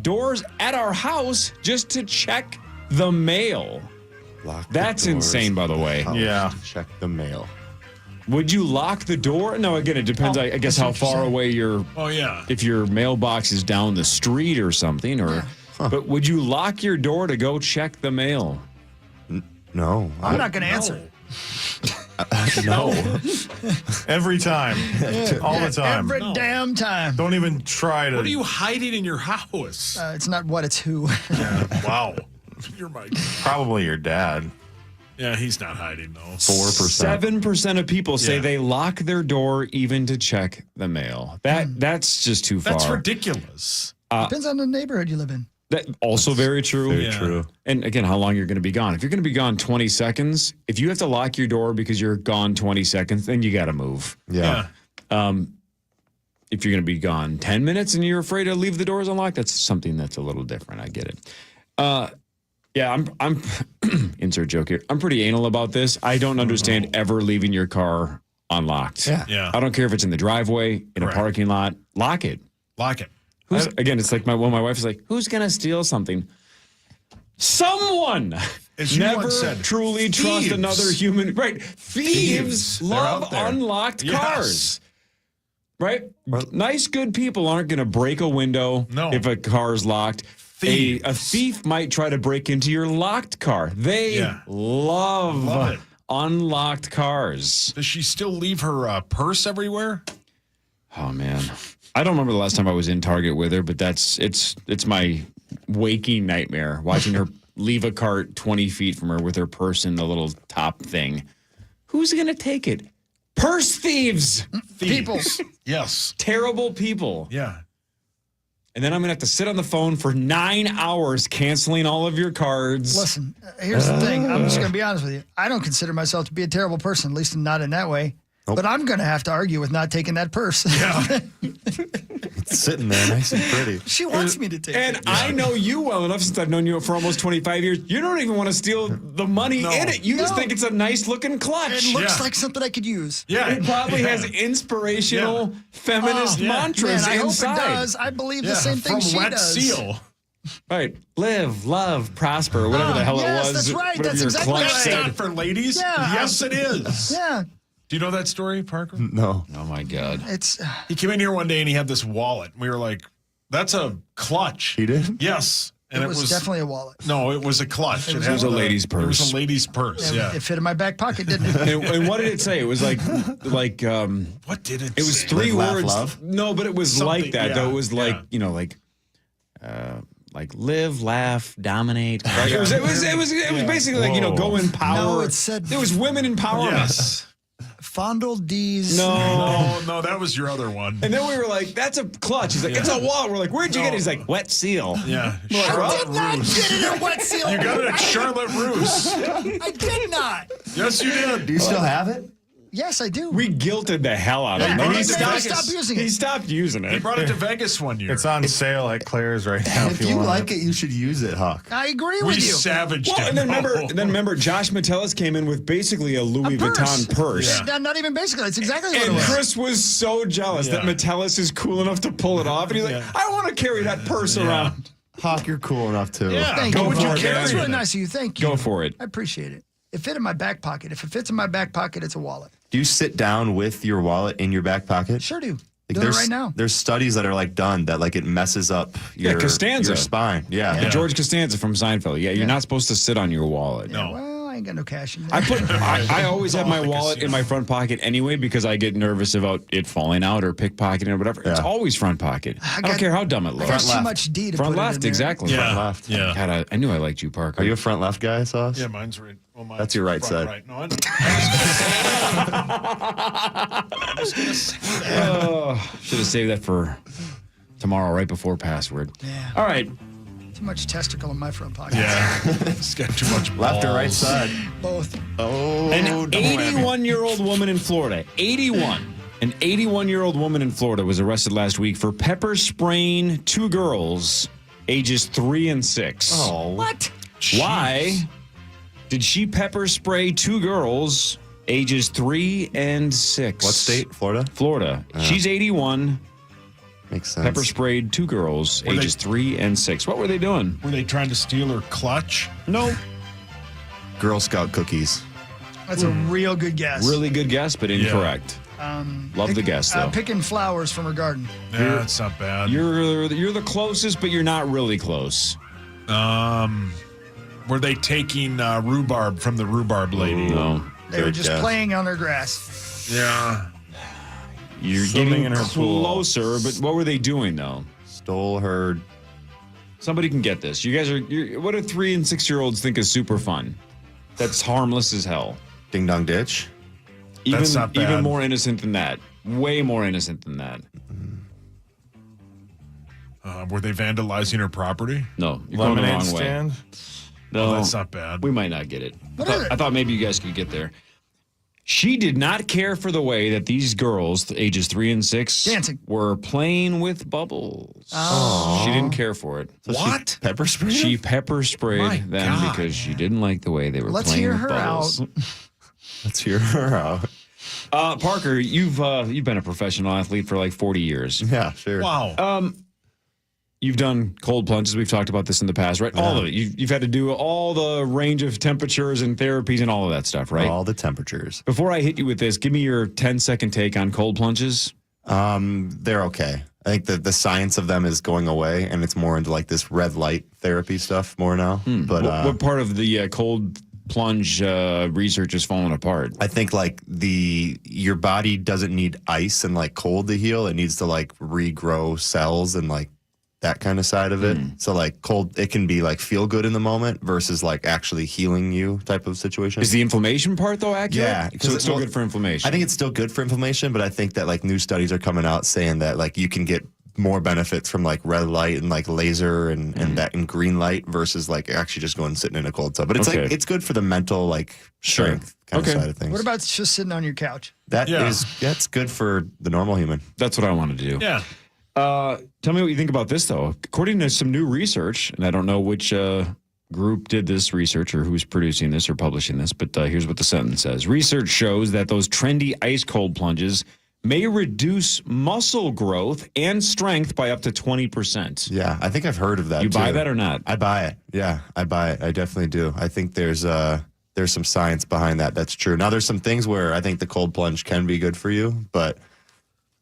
doors at our house just to check the mail? Lock the That's doors. insane, by the way. House Yeah. to check the mail. Would you lock the door? No, again, it depends, I guess, how far away your Oh, yeah. if your mailbox is down the street or something, or but would you lock your door to go check the mail? No. I'm not going to answer. No. Every time. All the time. Every damn time. Don't even try to. What are you hiding in your house? It's not what, it's who. Wow. You're my. Probably your dad. Yeah, he's not hiding though. 4%. 7% of people say Yeah. they lock their door even to check the mail. That's just too far. That's ridiculous. Depends on the neighborhood you live in. That also very true. Very true. And again, how long you're going to be gone. If you're going to be gone 20 seconds, if you have to lock your door because you're gone 20 seconds, then you got to move. Yeah. If you're going to be gone 10 minutes and you're afraid to leave the doors unlocked, that's something that's a little different. I get it. Yeah, I'm insert joke here. I'm pretty anal about this. I don't understand ever leaving your car unlocked. Yeah. I don't care if it's in the driveway, in Correct. a parking lot. Lock it. Lock it. Again, it's like when my wife is like, "Who's gonna steal something?" Someone. As you Never once said, truly trust thieves. another human. Right? Thieves They're love out there. unlocked Yes. cars. Right? Nice, good people aren't going to break a window No. if a car's locked. A thief might try to break into your locked car. They love Love it. unlocked cars. Does she still leave her purse everywhere? Oh man, I don't remember the last time I was in Target with her, but it's my waking nightmare watching her leave a cart 20 feet from her with her purse in the little top thing. Who's gonna take it? Purse thieves. People. Yes. Terrible people. Yeah. And then I'm going to have to sit on the phone for 9 hours canceling all of your cards. Listen, here's the thing. I'm just going to be honest with you. I don't consider myself to be a terrible person, at least not in that way. But I'm going to have to argue with not taking that purse. Yeah. It's sitting there nice and pretty. She wants me to take And it. I know you well enough since I've known you for almost 25 years. You don't even want to steal the money in it. You just think it's a nice looking clutch. It looks like something I could use. Yeah. It probably has inspirational feminist mantras Man, I inside. hope it does. I believe the same thing From she Wet does. Seal. Right. Live, love, prosper, whatever the hell yes, it was. that's right. Whatever That's your exactly clutch right. That's said. not for ladies. Yeah. Yes, it is. Yeah. Do you know that story, Parker? No. Oh my God. It's He came in here one day and he had this wallet. We were like, "That's a clutch." He did? Yes. And it was definitely a wallet. No, it was a clutch. It was a lady's It was purse. a lady's purse. Yeah. It fit in my back pocket, didn't it? And what did it say? It was like What did it? it was say? 3 Live, laugh, words. love? No, but it was Something, like that. yeah, Though it was like like live, laugh, dominate. Right? It was basically like go in power. No, it said- it was women empowerment. Yes. Fondle D's. No, that was your other one. And then we were like, "That's a clutch." He's like, "It's a wallet." We're like, "Where'd you get it?" He's like, "Wet Seal." Yeah. I did not get it at Wet Seal. You got it at Charlotte Russe. I did not. Yes, you did. Do you still have it? Yes, I do. We guilted the hell out of him. Yeah, And he stopped using it. He stopped using He it. brought it to Vegas one year. It's on sale at Claire's right now. If you want like it, you should use it, Huck. I agree we with you. savaged Well, him. and then remember, Josh Metellus came in with basically a Louis Vuitton purse. Yeah. Not even basically. It's exactly what it And was. Chris was so jealous that Yeah. Metellus is cool enough to pull it off. And he's like, Yeah. I want to carry that purse around. Huck, you're cool enough too. Yeah. Thank Go you. for it, That's man. really nice of you. Thank you. Go for it. I appreciate it. It fit in my back pocket. If it fits in my back pocket, it's a wallet. Do you sit down with your wallet in your back pocket? Sure do. Like, Doing it right now. There's studies that are like done that like it messes up your, Costanza. your spine. Yeah. George Costanza from Seinfeld. Yeah, you're not supposed to sit on your wallet. Yeah, well, I ain't got no cash in there. I always have my wallet in my front pocket anyway because I get nervous about it falling out or pickpocketing or whatever. It's always front pocket. I don't care how dumb it looks. I got too much D to front put left, it in there. exactly. Front left. Yeah. God, I knew I liked you, Parker. Are you a front left guy, Sauce? Yeah, mine's right. Well, mine's That's your right front side. Right. No, I was gonna say that. Should have saved that for tomorrow, right before password. Yeah. All right. Too much testicle in my front pocket. Yeah. It's got too much balls. Left or right side? Both. Oh, An 81-year-old woman in Florida, 81. An 81-year-old woman in Florida was arrested last week for pepper spraying 2 girls, ages 3 and 6. Oh. What? Why did she pepper spray 2 girls, ages 3 and 6? What state? Florida? Florida. She's 81. Makes sense. Pepper sprayed 2 girls, ages 3 and 6. What were they doing? Were they trying to steal her clutch? No. Girl Scout cookies. That's a real good guess. Really good guess, but incorrect. Love the guess, though. Picking flowers from her garden. Yeah, that's not bad. You're the closest, but you're not really close. Were they taking rhubarb from the rhubarb lady? No. They were just playing on their grass. Yeah. You're Swimming getting in her pool. closer, but what were they doing, though? Stole her. Somebody can get this. You guys are. What do 3 and 6-year-olds think is super fun? That's harmless as hell. Ding dong ditch. That's not bad. Even more innocent than that. Way more innocent than that. Were they vandalizing her property? No, you're going the Lemonade wrong way. stand? No, Oh, that's not bad. We might not get it. I thought maybe you guys could get there. She did not care for the way that these girls, ages 3 and 6, dancing, were playing with bubbles. Oh. She didn't care for it. So what? Pepper sprayed? She pepper sprayed My them God. because she didn't like the way they were Let's playing hear with her bubbles. out. Let's hear her out. Parker, you've been a professional athlete for like 40 years. Yeah, sure. Wow. You've done cold plunges. We've talked about this in the past, right? All of it. You've had to do all the range of temperatures and therapies and all of that stuff, right? All the temperatures. Before I hit you with this, give me your 10-second take on cold plunges. They're okay. I think the science of them is going away, and it's more into like this red light therapy stuff more now. But what part of the cold plunge research is falling apart? I think like your body doesn't need ice and like cold to heal. It needs to like regrow cells and like that kind of side of it. So like cold, it can be like feel good in the moment versus like actually healing you type of situation. Is the inflammation part though accurate? Yeah. So it's still good for inflammation. I think it's still good for inflammation, but I think that like new studies are coming out saying that like you can get more benefits from like red light and like laser and that and green light versus like actually just going and sitting in a cold tub. But it's like it's good for the mental like strength kind of side of things. What about just sitting on your couch? That's good for the normal human. That's what I want to do. Yeah. Tell me what you think about this, though. According to some new research, and I don't know which group did this research or who's producing this or publishing this, but here's what the sentence says. Research shows that those trendy ice cold plunges may reduce muscle growth and strength by up to 20%. Yeah, I think I've heard of that. You buy too. that or not? I buy it. Yeah, I buy it. I definitely do. I think there's some science behind that. That's true. Now, there's some things where I think the cold plunge can be good for you, but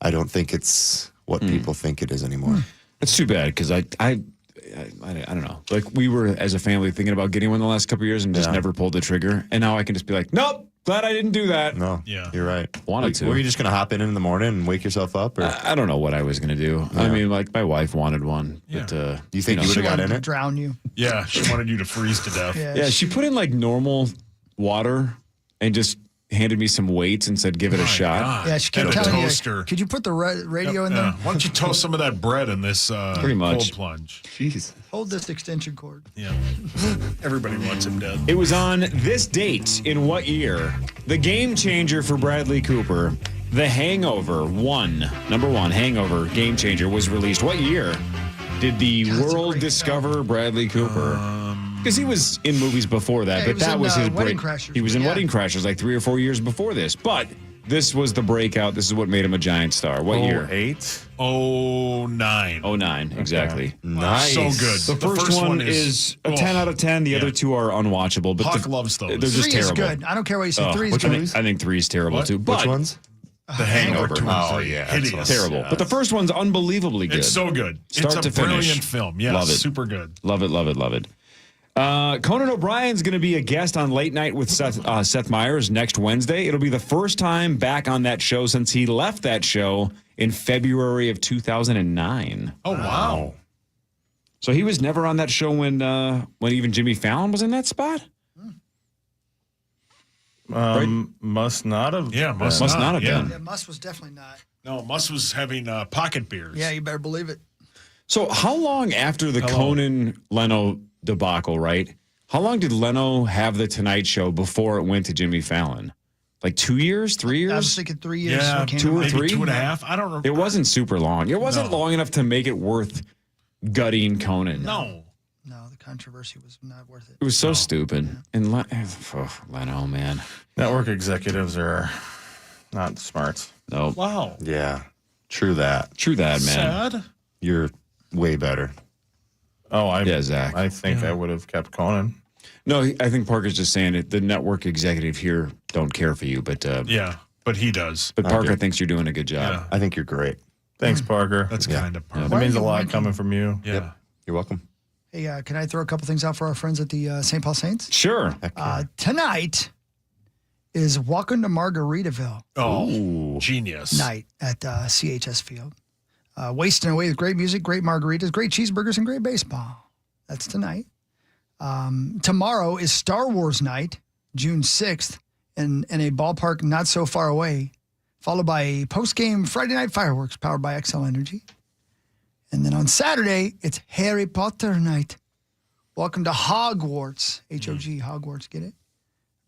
I don't think it's what people think it is anymore. It's too bad because I don't know. Like we were as a family thinking about getting one the last couple of years and just never pulled the trigger. And now I can just be like, nope, glad I didn't do that. No, you're right. Wanted to. Were you just going to hop in the morning and wake yourself up? Or? I don't know what I was going to do. Yeah. I mean, like my wife wanted one. Yeah. But, you think you would have got in To it? drown you. Yeah, she wanted you to freeze to death. Yeah, she put in like normal water and just handed me some weights and said, give it a shot. God. Yeah, she kept And a telling toaster. you, could you put the radio in there? Why don't you toast some of that bread in this Pretty much. cold plunge? Jeez. Hold this extension cord. Yeah. Everybody wants him dead. It was on this date in what year? The game changer for Bradley Cooper, The Hangover 1, number 1, Hangover, game changer, was released. What year did the world discover Bradley Cooper? Because he was in movies before that, Yeah, he but was that in, was his Wedding break. Crashers. He was in Yeah. Wedding Crashers like 3 or 4 years before this. But this was the breakout. This is what made him a giant star. What year? 08? 09. 09, exactly. Nice. So good. The first one is a 10 out of 10. The other two are unwatchable. But Hawk loves those. They're just 3 terrible. is good. I don't care what you say. 3 is I good. think 3 is terrible What? too. But Which ones? The Hangover. Oh, yeah. Hideous. Terrible. Yeah. But the first one's unbelievably good. It's so good. Start it's to a finish. brilliant film. Yes, Love it. super good. Love it, love it, love it. Conan O'Brien's going to be a guest on Late Night with Seth Meyers next Wednesday. It'll be the first time back on that show since he left that show in February of 2009. Oh, wow. So he was never on that show when even Jimmy Fallon was in that spot? Must not have. Yeah, must not have been. Yeah, Muss was definitely not. No, Muss was having pocket beers. Yeah, you better believe it. So how long after the Conan-Leno debacle, right? How long did Leno have the Tonight Show before it went to Jimmy Fallon? Like 2 years, 3 years? I was thinking 3 years. Yeah, so it came 2 or out. 3? 2.5. I don't remember. It wasn't super long. It wasn't long enough to make it worth gutting Conan. No. No, the controversy was not worth it. It was so stupid. And Leno, man. Network executives are not smart. No. Wow. Yeah. True that. True that, man. Sad. You're way better. Oh, Zach. I think I would have kept Conan. No, I think Parker's just saying it. The network executive here don't care for you, but Yeah, but he does. but Parker thinks you're doing a good job. Yeah. I think you're great. Thanks, Parker. That's kind of Parker. That means a you lot wanking? coming from you. Yeah. Yep. You're welcome. Hey, can I throw a couple things out for our friends at the St. Paul Saints? Sure. Tonight is Welcome to Margaritaville Oh, genius. night at CHS Field. Wasting away with great music, great margaritas, great cheeseburgers, and great baseball. That's tonight. Tomorrow is Star Wars night, June 6th, in a ballpark not so far away, followed by a post-game Friday night fireworks powered by XL Energy. And then on Saturday, it's Harry Potter night. Welcome to Hogwarts, H-O-G, Hogwarts, get it?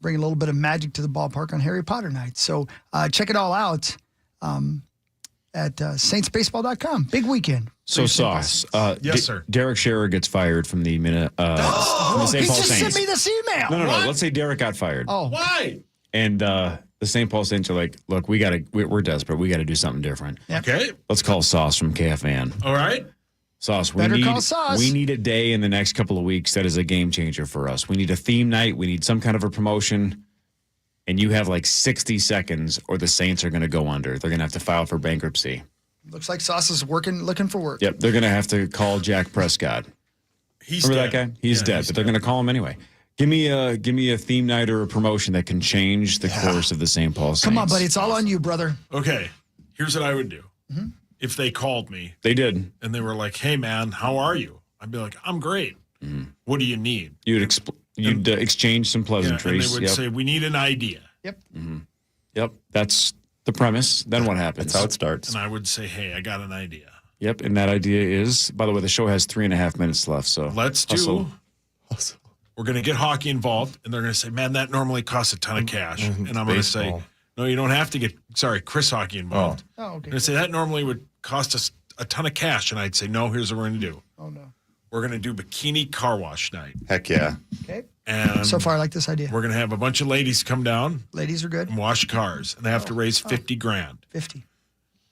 Bring a little bit of magic to the ballpark on Harry Potter night. So check it all out at saintsbaseball.com. Big weekend. So, Sauce. Yes, sir. Derek Scherer gets fired from the from the St. He Paul just Saints. sent me this email. No. What? Let's say Derek got fired. Oh. Why? And the St. Paul Saints are like, look, we're desperate. We got to do something different. Yep. Okay. Let's call Sauce from KFAN. All right. Sauce, Better call Sauce. we need a day in the next couple of weeks that is a game changer for us. We need a theme night. We need some kind of a promotion. And you have like 60 seconds or the Saints are going to go under. They're going to have to file for bankruptcy. Looks like Sauce is looking for work. Yep, they're going to have to call Jack Prescott. He's Remember dead. that guy? He's Yeah, dead, he's but they're going to call him anyway. Give me a theme night or a promotion that can change the course of the St. Paul Saints. Come on, buddy. It's all on you, brother. Okay. Here's what I would do. If they called me They did. and they were like, hey, man, how are you? I'd be like, I'm great. What do you need? You'd exchange some Yeah, and pleasantries. they would say, we need an idea. Yep. Yep, that's the premise. Then what happens? That's how it starts. And I would say, hey, I got an idea. Yep, and that idea is, by the way, the show has 3.5 minutes left. So Let's hustle. do. We're going to get hockey involved, and they're going to say, man, that normally costs a ton of cash. And I'm going to say, Baseball. no, you don't have to get, Chris hockey involved. Oh, okay. I'm going to say, that normally would cost us a ton of cash. And I'd say, no, here's what we're going to do. Oh, no. We're going to do bikini car wash night. Heck yeah. Okay. And So far, I like this idea. we're going to have a bunch of ladies come down Ladies are good. and wash cars, and they have to raise 50 grand. 50.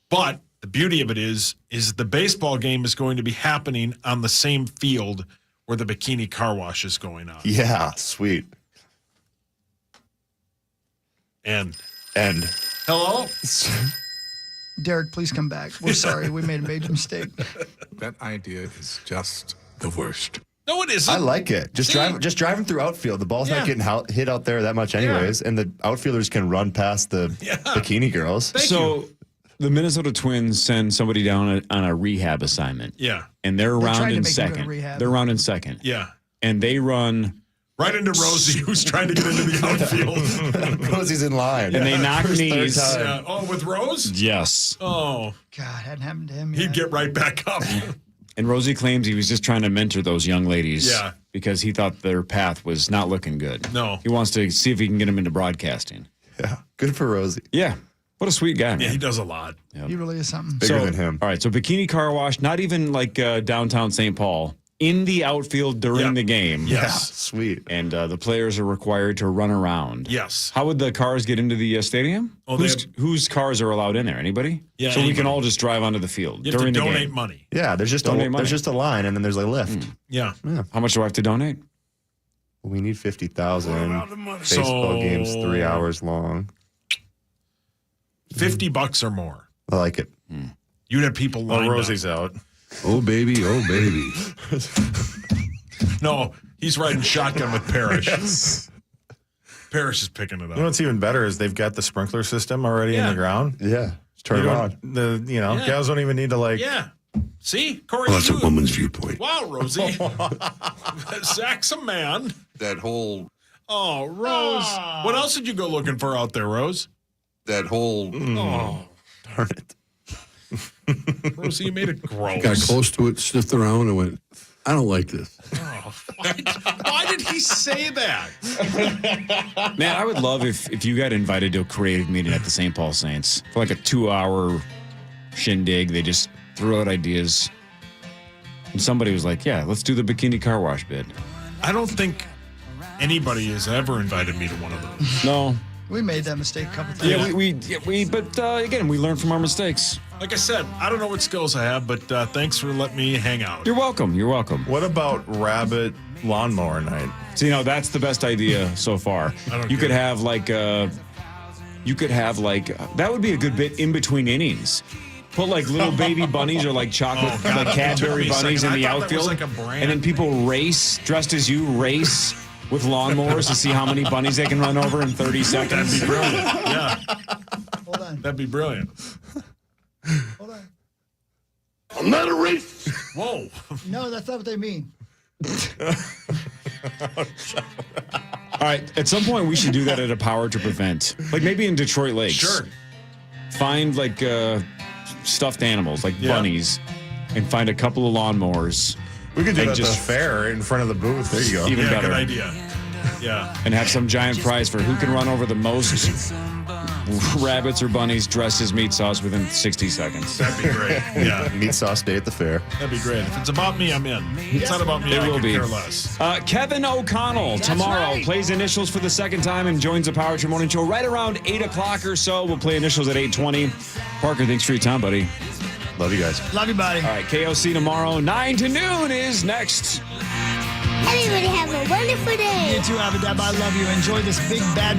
But the beauty of it is the baseball game is going to be happening on the same field where the bikini car wash is going on. Yeah. Sweet. And Hello? Derek, please come back. We're sorry. We made a major mistake. That idea is just the worst. No, it isn't. I like it. Just driving through outfield. The ball's not getting hit out there that much anyways, and the outfielders can run past the bikini girls. So the Minnesota Twins send somebody down on a rehab assignment. Yeah. And they're trying around to in make them go to second. rehab. They're around in second. Yeah. And they run Right into Rosie, who's trying to get into the outfield. Rosie's in line. and they knock First, third knees. time. Yeah. Oh, with Rose? Yes. Oh, God, hadn't happened to him he'd yet. get right back up. And Rosie claims he was just trying to mentor those young ladies. Yeah. Because he thought their path was not looking good. No. He wants to see if he can get them into broadcasting. Yeah. Good for Rosie. Yeah. What a sweet guy, man. Yeah, he does a lot. He really is something. Bigger than him. All right, so bikini car wash, not even like downtown St. Paul, in the outfield during the game. Yes. Yeah, sweet. And the players are required to run around. Yes. How would the cars get into the stadium? Oh, whose cars are allowed in there? Anybody? Yeah, So we can anybody. all just drive onto the field You have to during the donate game. money. Yeah, there's just Donate money. a line, and then there's a lift. Yeah. How much do I have to donate? We need 50,000. Baseball So- games 3 hours long. $50 or more. I like it. You'd have people lined Oh, Rosie's out. Oh, baby. Oh, baby. No, he's riding shotgun with Parrish. Yes. Parrish is picking it up. You know what's even better is they've got the sprinkler system already in the ground. Yeah. Just turn it on. Gals don't even need to Yeah. See? Corey, Well, that's a woman's viewpoint. Wow, Rosie. Zach's a man. That whole... Oh, Rose. What else did you go looking for out there, Rose? That whole... Oh. Darn it. Rosie, you made it gross. Got close to it, sniffed around, and went, I don't like this. Oh, why did he say that? Man, I would love if you got invited to a creative meeting at the St. Paul Saints for like a 2-hour shindig. They just threw out ideas. And somebody was like, yeah, let's do the bikini car wash bid. I don't think anybody has ever invited me to one of those. No. We made that mistake a couple times. Yeah, but again, we learn from our mistakes. Like I said, I don't know what skills I have, but thanks for letting me hang out. You're welcome. You're welcome. What about rabbit lawnmower night? So, that's the best idea so far. You could have that would be a good bit in between innings. Put like little baby bunnies or like chocolate, like Cadbury bunnies in the outfield. Like a brand. And then people race, dressed as you, race with lawnmowers to see how many bunnies they can run over in 30 seconds. That'd be brilliant. Yeah. Hold on. That'd be brilliant. Hold on. I'm not a racist. Whoa. No, that's not what they mean. All right, at some point we should do that at a Power Trip event. Like maybe in Detroit Lakes. Sure. Find like stuffed animals, like bunnies, and find a couple of lawnmowers. We could do and that at the fair in front of the booth. There you go. Even better. Good idea. Yeah. And have some giant prize for who can run over the most rabbits or bunnies dressed as meat sauce within 60 seconds. That'd be great. Yeah. Meat sauce day at the fair. That'd be great. If it's about me, I'm in. If it's not about me, I could care less. Kevin O'Connell tomorrow plays initials for the second time and joins the Power Trip Morning Show right around 8 o'clock or so. We'll play initials at 8:20. Parker, thanks for your time, buddy. Love you guys. Love you, buddy. All right, KOC tomorrow, 9 to noon is next. Everybody have a wonderful day. You too, Abadab. I love you. Enjoy this big bad